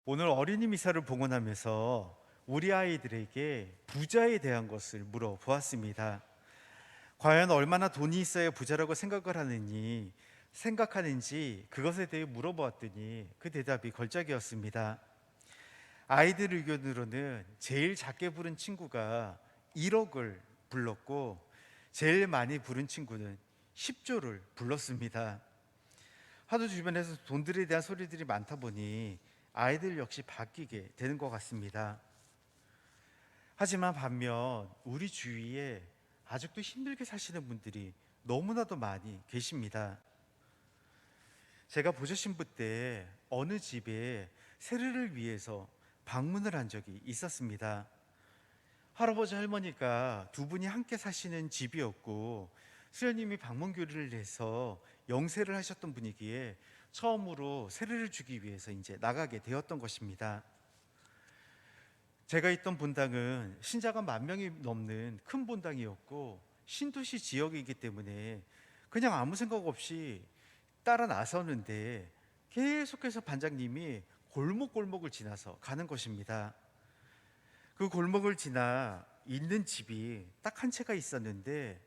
오늘 어린이 미사를 봉헌하면서 우리 아이들에게 부자에 대한 것을 물어보았습니다. 과연 얼마나 돈이 있어야 부자라고 생각하는지 그것에 대해 물어보았더니 그 대답이 걸작이었습니다. 아이들 의견으로는 제일 작게 부른 친구가 1억을 불렀고 제일 많이 부른 친구는 10조를 불렀습니다. 하도 주변에서 돈들에 대한 소리들이 많다 보니 아이들 역시 바뀌게 되는 것 같습니다. 하지만 반면 우리 주위에 아직도 힘들게 사시는 분들이 너무나도 많이 계십니다. 제가 보조신부 때 어느 집에 세례를 위해서 방문을 한 적이 있었습니다. 할아버지 할머니가 두 분이 함께 사시는 집이었고 수녀님이 방문교류를 해서 영세를 하셨던 분이기에 처음으로 세례를 주기 위해서 이제 나가게 되었던 것입니다. 제가 있던 본당은 신자가 10,000명이 넘는 큰 본당이었고 신도시 지역이기 때문에 그냥 아무 생각 없이 따라 나서는데 계속해서 반장님이 골목골목을 지나서 가는 것입니다. 그 골목을 지나 있는 집이 딱 한 채가 있었는데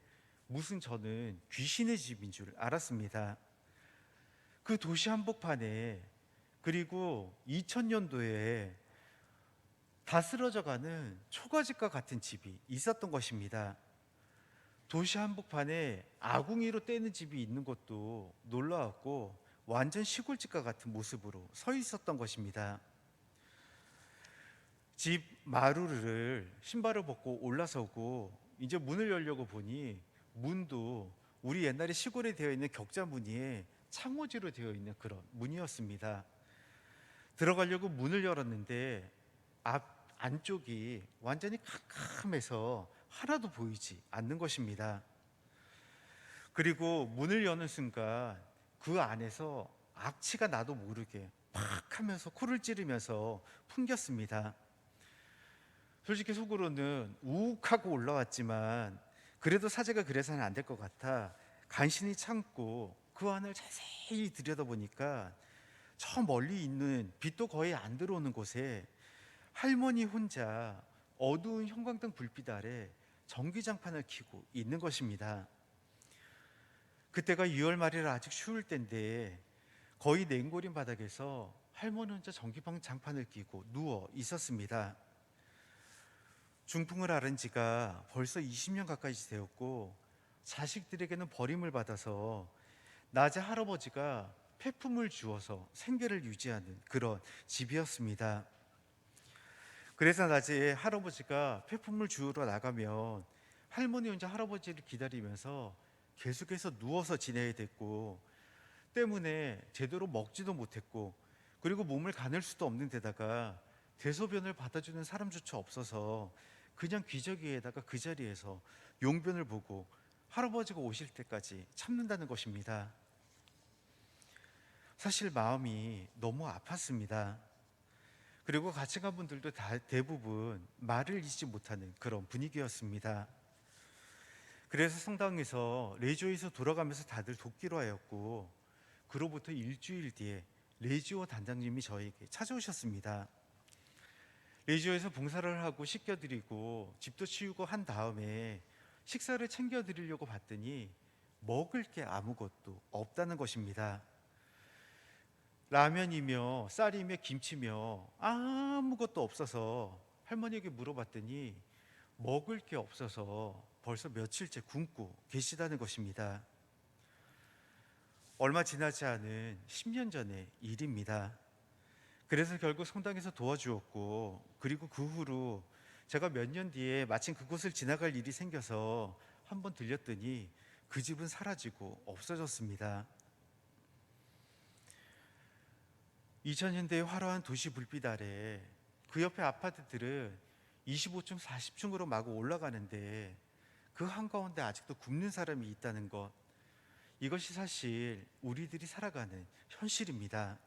무슨 저는 귀신의 집인 줄 알았습니다. 그 도시 한복판에 그리고 2000년도에 다 쓰러져가는 초가집과 같은 집이 있었던 것입니다. 도시 한복판에 아궁이로 떼는 집이 있는 것도 놀라웠고 완전 시골집과 같은 모습으로 서 있었던 것입니다. 집 마루를 신발을 벗고 올라서고 이제 문을 열려고 보니 문도 우리 옛날에 시골에 되어 있는 격자 무늬에 창호지로 되어 있는 그런 문이었습니다. 들어가려고 문을 열었는데 안쪽이 완전히 캄캄해서 하나도 보이지 않는 것입니다. 그리고 문을 여는 순간 그 안에서 악취가 나도 모르게 팍 하면서 코를 찌르면서 풍겼습니다. 솔직히 속으로는 우욱하고 올라왔지만 그래도 사제가 그래서는 안 될 것 같아 간신히 참고 그 안을 자세히 들여다보니까 저 멀리 있는 빛도 거의 안 들어오는 곳에 할머니 혼자 어두운 형광등 불빛 아래 전기장판을 켜고 있는 것입니다. 그때가 6월 말이라 아직 추울 때인데 거의 냉골인 바닥에서 할머니 혼자 전기장판을 켜고 누워 있었습니다. 중풍을 앓은 지가 벌써 20년 가까이 되었고 자식들에게는 버림을 받아서 낮에 할아버지가 폐품을 주어서 생계를 유지하는 그런 집이었습니다. 그래서 낮에 할아버지가 폐품을 주우러 나가면 할머니 혼자 할아버지를 기다리면서 계속해서 누워서 지내야 됐고 때문에 제대로 먹지도 못했고 그리고 몸을 가눌 수도 없는 데다가 대소변을 받아주는 사람조차 없어서 그냥 기저귀에다가 그 자리에서 용변을 보고 할아버지가 오실 때까지 참는다는 것입니다. 사실 마음이 너무 아팠습니다. 그리고 같이 간 분들도 대부분 말을 잇지 못하는 그런 분위기였습니다. 그래서 성당에서 레지오에서 돌아가면서 다들 돕기로 하였고 그로부터 일주일 뒤에 레지오 단장님이 저에게 찾아오셨습니다. 레지오에서 봉사를 하고 씻겨드리고 집도 치우고 한 다음에 식사를 챙겨드리려고 봤더니 먹을 게 아무것도 없다는 것입니다. 라면이며 쌀이며 김치며 아무것도 없어서 할머니에게 물어봤더니 먹을 게 없어서 벌써 며칠째 굶고 계시다는 것입니다. 얼마 지나지 않은 10년 전의 일입니다. 그래서 결국 성당에서 도와주었고 그리고 그 후로 제가 몇 년 뒤에 마침 그곳을 지나갈 일이 생겨서 한번 들렸더니 그 집은 사라지고 없어졌습니다. 2000년대의 화려한 도시 불빛 아래 그 옆에 아파트들은 25층, 40층으로 마구 올라가는데 그 한가운데 아직도 굶는 사람이 있다는 것, 이것이 사실 우리들이 살아가는 현실입니다.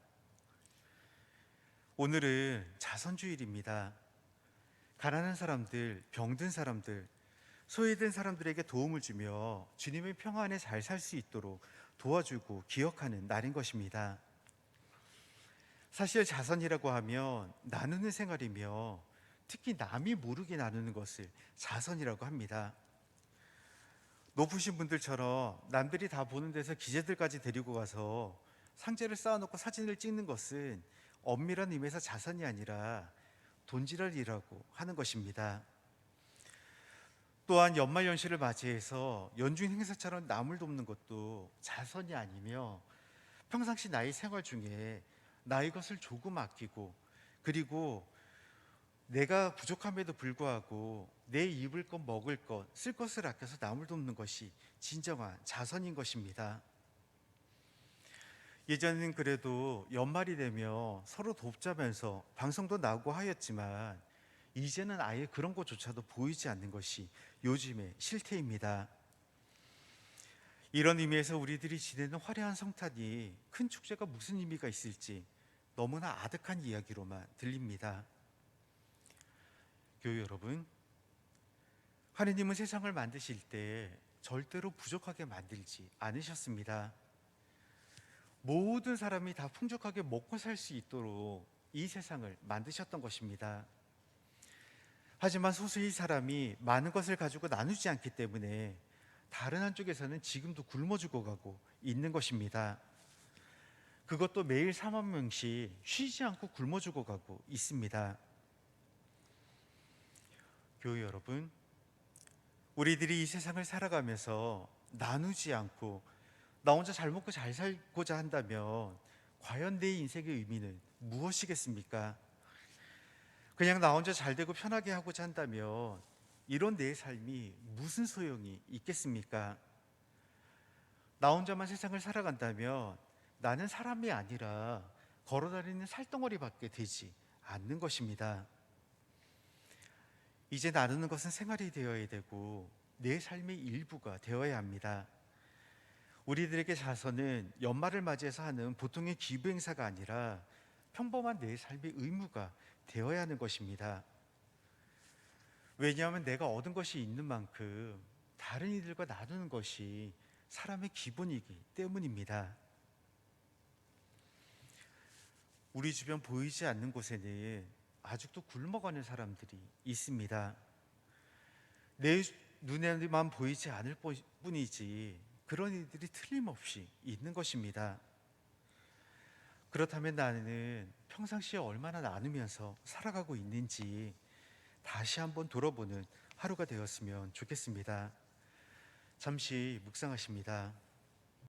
오늘은 자선주일입니다. 가난한 사람들, 병든 사람들, 소외된 사람들에게 도움을 주며 주님의 평안에 잘 살 수 있도록 도와주고 기억하는 날인 것입니다. 사실 자선이라고 하면 나누는 생활이며 특히 남이 모르게 나누는 것을 자선이라고 합니다. 높으신 분들처럼 남들이 다 보는 데서 기재들까지 데리고 가서 상자를 쌓아놓고 사진을 찍는 것은 엄밀한 의미에서 자선이 아니라 돈지랄이라고 하는 것입니다. 또한 연말연시를 맞이해서 연중 행사처럼 남을 돕는 것도 자선이 아니며 평상시 나의 생활 중에 나의 것을 조금 아끼고 그리고 내가 부족함에도 불구하고 내 입을 것, 먹을 것, 쓸 것을 아껴서 남을 돕는 것이 진정한 자선인 것입니다. 예전에는 그래도 연말이 되며 서로 돕자면서 방송도 나오고 하였지만 이제는 아예 그런 것조차도 보이지 않는 것이 요즘의 실태입니다. 이런 의미에서 우리들이 지내는 화려한 성탄이 큰 축제가 무슨 의미가 있을지 너무나 아득한 이야기로만 들립니다. 교회 여러분, 하느님은 세상을 만드실 때 절대로 부족하게 만들지 않으셨습니다. 모든 사람이 다 풍족하게 먹고 살 수 있도록 이 세상을 만드셨던 것입니다. 하지만 소수의 사람이 많은 것을 가지고 나누지 않기 때문에 다른 한쪽에서는 지금도 굶어 죽어가고 있는 것입니다. 그것도 매일 4만 명씩 쉬지 않고 굶어 죽어가고 있습니다. 교회 여러분, 우리들이 이 세상을 살아가면서 나누지 않고 나 혼자 잘 먹고 잘 살고자 한다면 과연 내 인생의 의미는 무엇이겠습니까? 그냥 나 혼자 잘 되고 편하게 하고자 한다면 이런 내 삶이 무슨 소용이 있겠습니까? 나 혼자만 세상을 살아간다면 나는 사람이 아니라 걸어다니는 살덩어리밖에 되지 않는 것입니다. 이제 나누는 것은 생활이 되어야 되고 내 삶의 일부가 되어야 합니다. 우리들에게 자선은 연말을 맞이해서 하는 보통의 기부 행사가 아니라 평범한 내 삶의 의무가 되어야 하는 것입니다. 왜냐하면 내가 얻은 것이 있는 만큼 다른 이들과 나누는 것이 사람의 기본이기 때문입니다. 우리 주변 보이지 않는 곳에는 아직도 굶어가는 사람들이 있습니다. 내 눈에만 보이지 않을 뿐이지 그런 일들이 틀림없이 있는 것입니다. 그렇다면 나는 평상시에 얼마나 나누면서 살아가고 있는지 다시 한번 돌아보는 하루가 되었으면 좋겠습니다. 잠시 묵상하십니다.